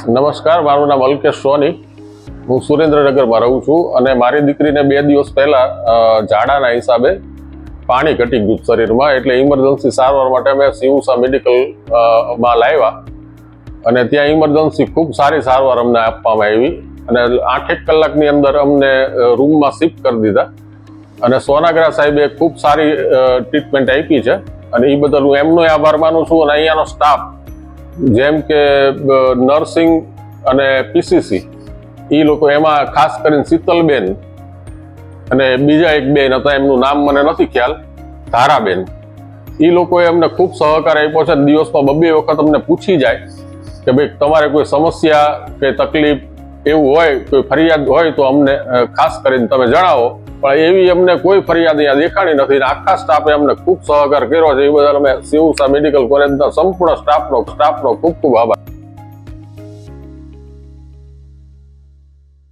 નમસ્કાર, મારું નામ અલ્કેશ સોની. હું સુરેન્દ્રનગરમાં રહું છું અને મારી દીકરીને 2 દિવસ પહેલા ઝાડાના હિસાબે પાણી ઘટી ગયું શરીરમાં, એટલે ઇમરજન્સી સારવાર માટે અમે સિવસા મેડિકલ માં લાવ્યા અને ત્યાં ઇમરજન્સી ખૂબ સારી સારવાર અમને આપવામાં આવી અને 8 કલાકની અંદર અમને રૂમમાં શિફ્ટ કરી દીધા અને સોનાગ્રા સાહેબે ખૂબ સારી ટ્રીટમેન્ટ આપી છે અને એ બદલ હું એમનો આભાર માનું છું. અને અહીંયાનો સ્ટાફ જેમ કે નર્સિંગ અને પીસીસી એ લોકો, એમાં ખાસ કરીને શીતલબેન અને બીજા એક બેન હતા, એમનું નામ મને નથી ખ્યાલ, ધારાબેન, એ લોકોએ અમને ખૂબ સહકાર આપ્યો છે. દિવસમાં 2 વખત અમને પૂછી જાય કે ભાઈ તમારે કોઈ સમસ્યા કે તકલીફ એવું હોય, કોઈ ફરિયાદ હોય તો અમને ખાસ કરીને તમે જણાવો. પણ એવી અમને કોઈ ફરિયાદ અહીંયા દેખાણી નથી. આખા સ્ટાફે અમને ખૂબ સહકાર કર્યો છે. એ બદલ અમે સિવસા મેડિકલ કોલેજના સંપૂર્ણ સ્ટાફનો ખૂબ ખૂબ આભાર.